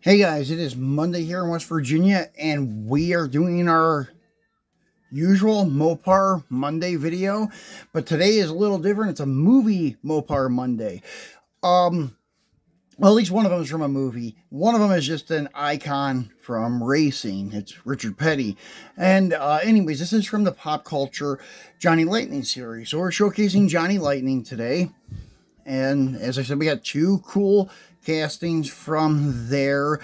Hey guys, it is Monday here in West Virginia, and we are doing our usual Mopar Monday video, but today is a little different. It's a movie Mopar Monday. Um, well, at least one of them is from a movie. One of them is just an icon from racing. It's Richard Petty. And anyways, this is from the pop culture Johnny Lightning series. So we're showcasing Johnny Lightning today. And as I said, we got two cool castings from their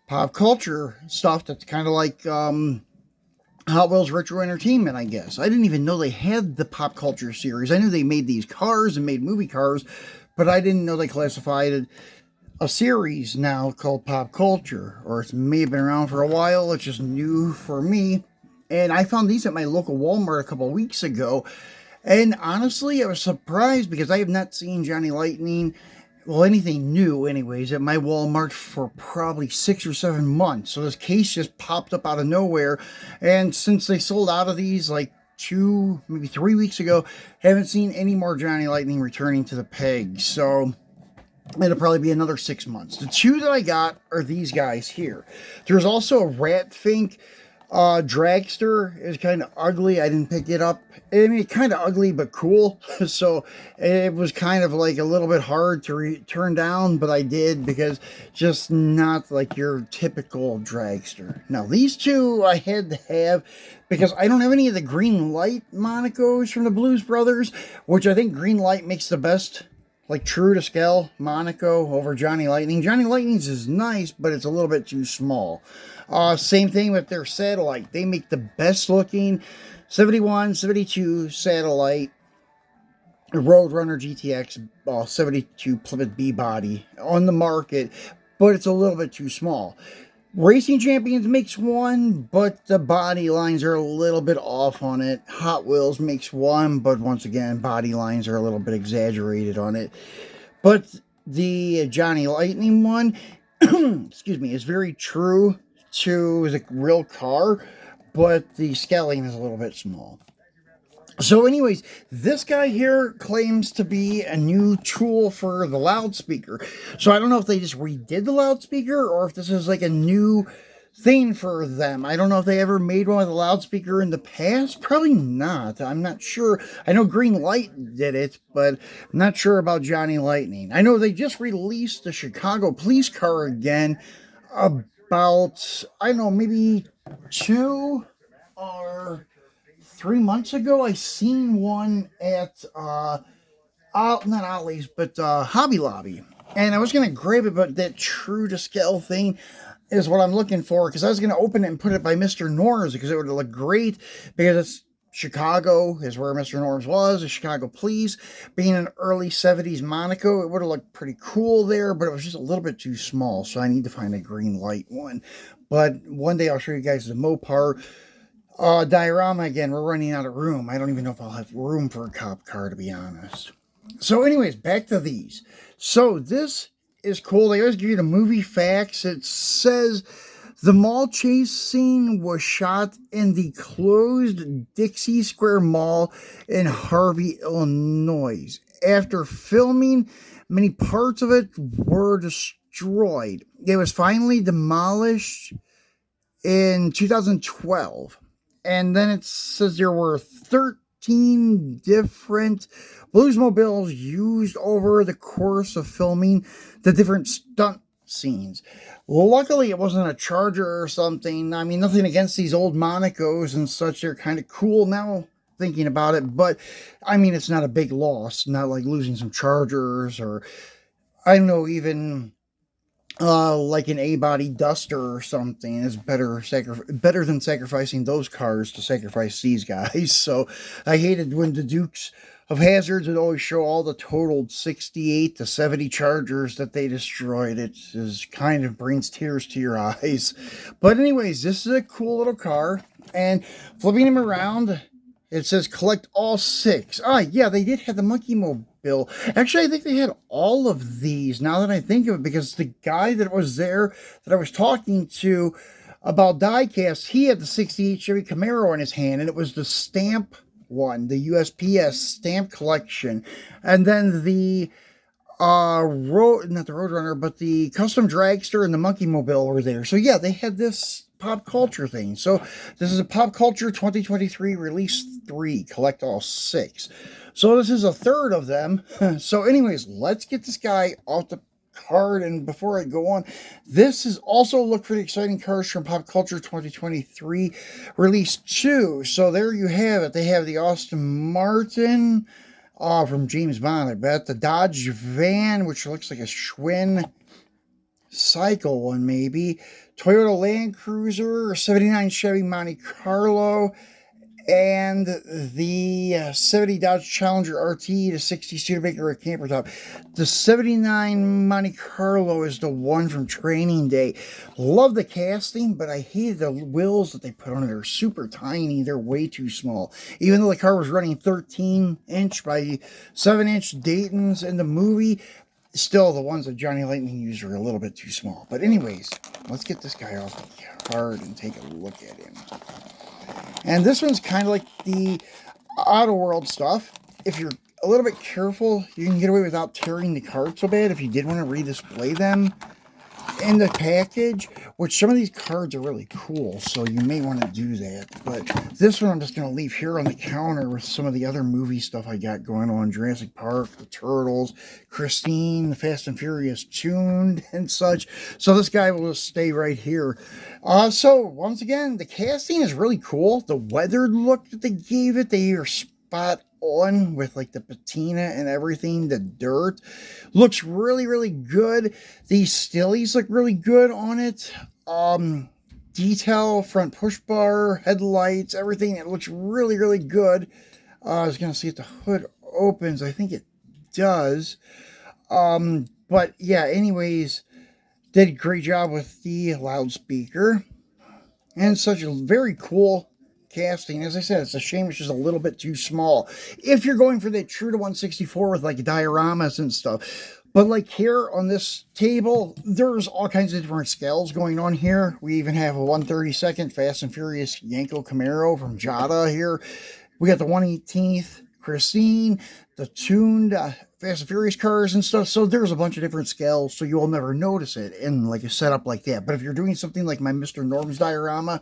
pop culture stuff that's kind of like Hot Wheels Retro Entertainment, I guess. I didn't even know they had the pop culture series. I knew they made these cars and made movie cars, but I didn't know they classified a series now called pop culture, or it may have been around for a while. It's just new for me. And I found these at my local Walmart a couple of weeks ago. And honestly, I was surprised because I have not seen Johnny Lightning, well, anything new anyways, at my Walmart for probably 6 or 7 months. So this case just popped up out of nowhere. And since they sold out of these like 2, maybe 3 weeks ago, haven't seen any more Johnny Lightning returning to the peg. So it'll probably be another 6 months. The two that I got are these guys here. There's also a Ratfink dragster. Is kind of ugly. I didn't pick it up. I mean, kind of ugly but cool. So it was kind of like a little bit hard to turn down, but I did because just not like your typical dragster. Now these two I had to have because I don't have any of the Green Light Monicos from the Blues Brothers, which I think Green Light makes the best, like true to scale Monaco over Johnny Lightning. Johnny Lightning's is nice, but it's a little bit too small. Same thing with their satellite. They make the best looking 71, 72 satellite Roadrunner GTX 72 Plymouth B body on the market, but it's a little bit too small. Racing Champions makes one, but the body lines are a little bit off on it. Hot Wheels makes one, but once again, body lines are a little bit exaggerated on it. But the Johnny Lightning one, excuse me, is very true to the real car, but the scaling is a little bit small. So anyways, this guy here claims to be a new tool for the loudspeaker. So I don't know if they just redid the loudspeaker or if this is like a new thing for them. I don't know if they ever made one with a loudspeaker in the past. Probably not. I'm not sure. I know Green Light did it, but I'm not sure about Johnny Lightning. I know they just released the Chicago police car again about, I don't know, maybe 2 or 3 months ago. I seen one at not Ollie's, but Hobby Lobby, and I was gonna grab it, but that true to scale thing is what I'm looking for, because I was gonna open it and put it by Mr. Norris because it would look great, because it's Chicago is where Mr. Norris was, the Chicago Police, being an early 70s Monaco, it would have looked pretty cool there, but it was just a little bit too small, so I need to find a Green Light one. But one day I'll show you guys the Mopar diorama again. We're running out of room. I don't even know if I'll have room for a cop car, to be honest. So anyways, back to these. So this is cool. They always give you the movie facts. It says the mall chase scene was shot in the closed Dixie Square Mall in Harvey, Illinois. After filming, many parts of it were destroyed. It was finally demolished in 2012. And then it says there were 13 different Bluesmobiles used over the course of filming the different stunt scenes. Luckily, it wasn't a Charger or something. I mean, nothing against these old Monacos and such. They're kind of cool now, thinking about it. But, I mean, it's not a big loss. Not like losing some Chargers or, I don't know, even like an A-body Duster or something is better than sacrificing those cars to sacrifice these guys. So I hated when the Dukes of Hazzards would always show all the totaled 68 to 70 Chargers that they destroyed. It is kind of brings tears to your eyes. But anyways, this is a cool little car, and flipping him around, it says collect all 6. Yeah, they did have the Monkey Mobile. Actually, I think they had all of these, now that I think of it, because the guy that was there that I was talking to about diecast, he had the 68 Chevy Camaro in his hand, and it was the stamp one, the USPS stamp collection. And then the not the Roadrunner, but the Custom Dragster and the Monkey Mobile were there. So yeah, they had this pop culture thing. So this is a Pop Culture 2023 Release 3, collect all 6. So this is a third of them. So anyways, let's get this guy off the card. And before I go on, this is also look for the exciting cars from Pop Culture 2023 Release 2. So there you have it. They have the Aston Martin, from James Bond, I bet. The Dodge van, which looks like a Schwinn cycle one, maybe. Toyota Land Cruiser, 79 Chevy Monte Carlo, and the 70 Dodge Challenger RT, the 60 Studebaker a camper top. The 79 Monte Carlo is the one from Training Day. Love the casting, but I hated the wheels that they put on it. They're super tiny. They're way too small. Even though the car was running 13-inch by 7-inch Daytons in the movie, still the ones that Johnny Lightning used are a little bit too small. But anyways, let's get this guy off the card and take a look at him. And this one's kind of like the Auto World stuff. If you're a little bit careful, you can get away without tearing the card so bad if you did want to redisplay them in the package, which some of these cards are really cool, so you may want to do that. But this one I'm just going to leave here on the counter with some of the other movie stuff I got going on. Jurassic Park, the Turtles, Christine, the Fast and Furious Tuned, and such. So this guy will just stay right here. So once again, the casting is really cool. The weathered look that they gave it, they are spot on with like the patina and everything. The dirt looks really, really good. These stillies look really good on it. Detail, front push bar, headlights, everything. It looks really, really good. I was gonna see if the hood opens. I think it does. But yeah, anyways, did a great job with the loudspeaker and such a very cool casting. As I said, it's a shame it's just a little bit too small if you're going for that true to 164 with like dioramas and stuff. But like here on this table, there's all kinds of different scales going on here. We even have a 132nd Fast and Furious Yanko Camaro from Jada here. We got the 118th Christine, the tuned Fast and Furious cars and stuff. So there's a bunch of different scales, so you'll never notice it in like a setup like that. But if you're doing something like my Mr. Norm's diorama,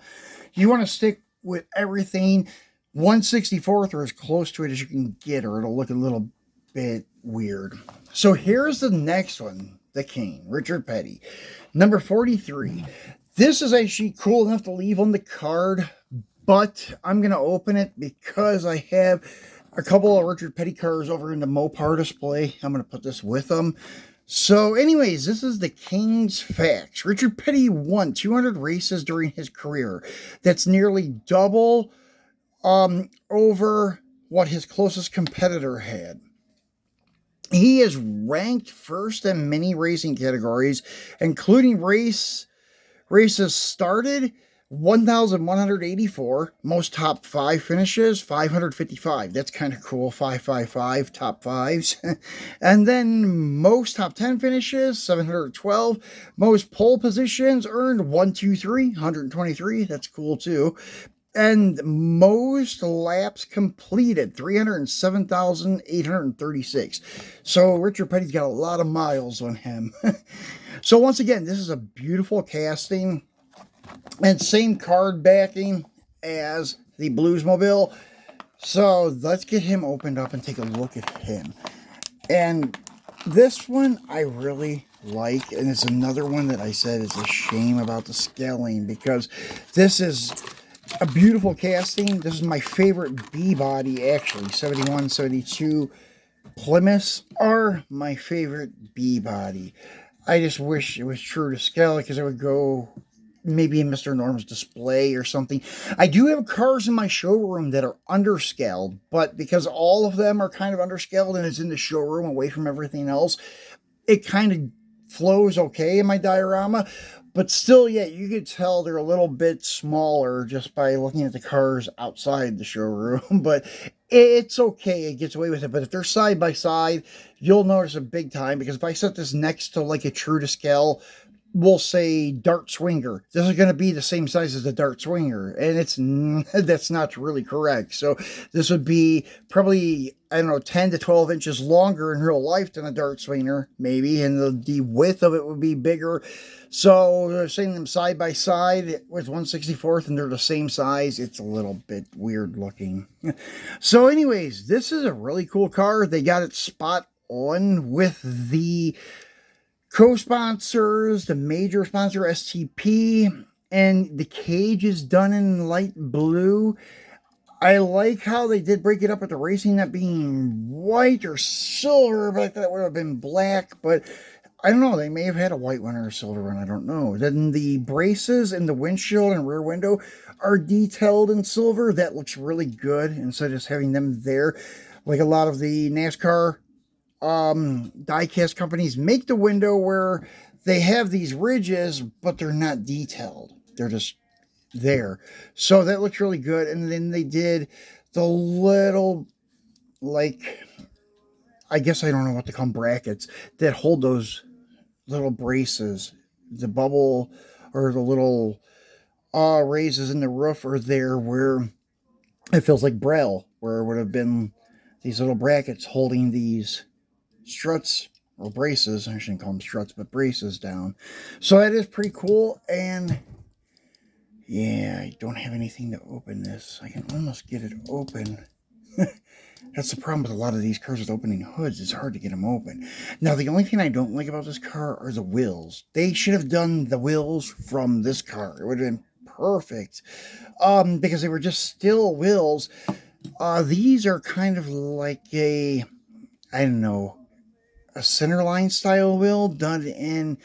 you want to stick with everything 1/64th or as close to it as you can get, or it'll look a little bit weird. So here's the next one, the King, Richard Petty, number 43. This is actually cool enough to leave on the card, but I'm going to open it because I have a couple of Richard Petty cars over in the Mopar display. I'm going to put this with them. So anyways, this is the King's Facts. Richard Petty won 200 races during his career. That's nearly double over what his closest competitor had. He is ranked first in many racing categories, including races started, 1,184, most top 5 finishes, 555. That's kind of cool, 555, top 5s. And then most top 10 finishes, 712. Most pole positions earned, 123, 123. That's cool too. And most laps completed, 307,836. So Richard Petty's got a lot of miles on him. So once again, this is a beautiful casting. And same card backing as the Bluesmobile. So let's get him opened up and take a look at him. And this one I really like. And it's another one that I said is a shame about the scaling, because this is a beautiful casting. This is my favorite B body, actually. 71, 72 Plymouths are my favorite B body. I just wish it was true to scale, because it would go maybe in Mr. Norm's display or something. I do have cars in my showroom that are underscaled, but because all of them are kind of underscaled and it's in the showroom away from everything else, it kind of flows okay in my diorama. But still, yeah, you could tell they're a little bit smaller just by looking at the cars outside the showroom. But it's okay. It gets away with it. But if they're side by side, you'll notice it big time. Because if I set this next to like a true to scale, we'll say Dart Swinger, this is going to be the same size as the Dart Swinger. And that's not really correct. So this would be probably I don't know, 10 to 12 inches longer in real life than a Dart Swinger, maybe, and the width of it would be bigger. So they're setting them side by side with 1/64th, and they're the same size. It's a little bit weird looking. So anyways, this is a really cool car. They got it spot on with the co-sponsors, the major sponsor, STP, and the cage is done in light blue. I like how they did break it up with the racing not being white or silver, but I thought it would have been black, but I don't know, they may have had a white one or a silver one, I don't know. Then the braces and the windshield and rear window are detailed in silver. That looks really good instead of just having them there. Like a lot of the NASCAR diecast companies make the window where they have these ridges, but they're not detailed. They're just there. So that looks really good. And then they did the little, like, I guess I don't know what to call them, brackets that hold those little braces. The bubble or the little raises in the roof are there where it feels like braille, where it would have been these little brackets holding these struts or braces. I shouldn't call them struts, but braces down. So that is pretty cool. And yeah, I don't have anything to open this. I can almost get it open. That's the problem with a lot of these cars with opening hoods. It's hard to get them open. Now, the only thing I don't like about this car are the wheels. They should have done the wheels from this car. It would have been perfect. Because they were just still wheels. These are kind of like a, I don't know, a centerline style wheel done in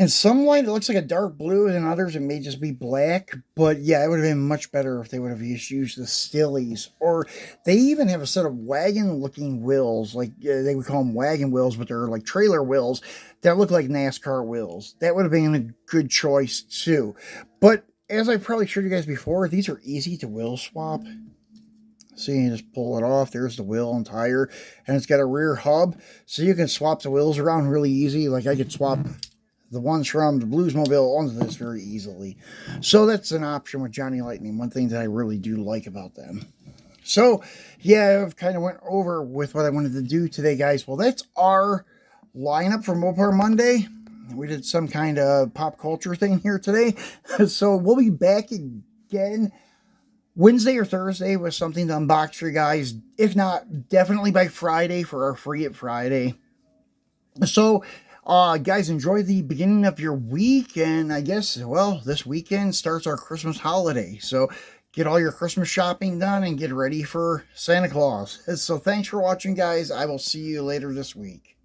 some light. It looks like a dark blue, and in others it may just be black. But yeah, it would have been much better if they would have used the Stillies. Or they even have a set of wagon looking wheels, like they would call them wagon wheels, but they're like trailer wheels that look like NASCAR wheels. That would have been a good choice too. But as I probably showed you guys before, these are easy to wheel swap. So you just pull it off. There's the wheel and tire, and it's got a rear hub, so you can swap the wheels around really easy. Like I could swap the ones from the Bluesmobile onto this very easily. So that's an option with Johnny Lightning. One thing that I really do like about them. So yeah, I've kind of went over with what I wanted to do today, guys. Well, that's our lineup for Mopar Monday. We did some kind of pop culture thing here today. So we'll be back again Wednesday or Thursday with something to unbox for you guys. If not, definitely by Friday for our Free It Friday. So, guys, enjoy the beginning of your week. And I guess, well, this weekend starts our Christmas holiday. So get all your Christmas shopping done and get ready for Santa Claus. So thanks for watching, guys. I will see you later this week.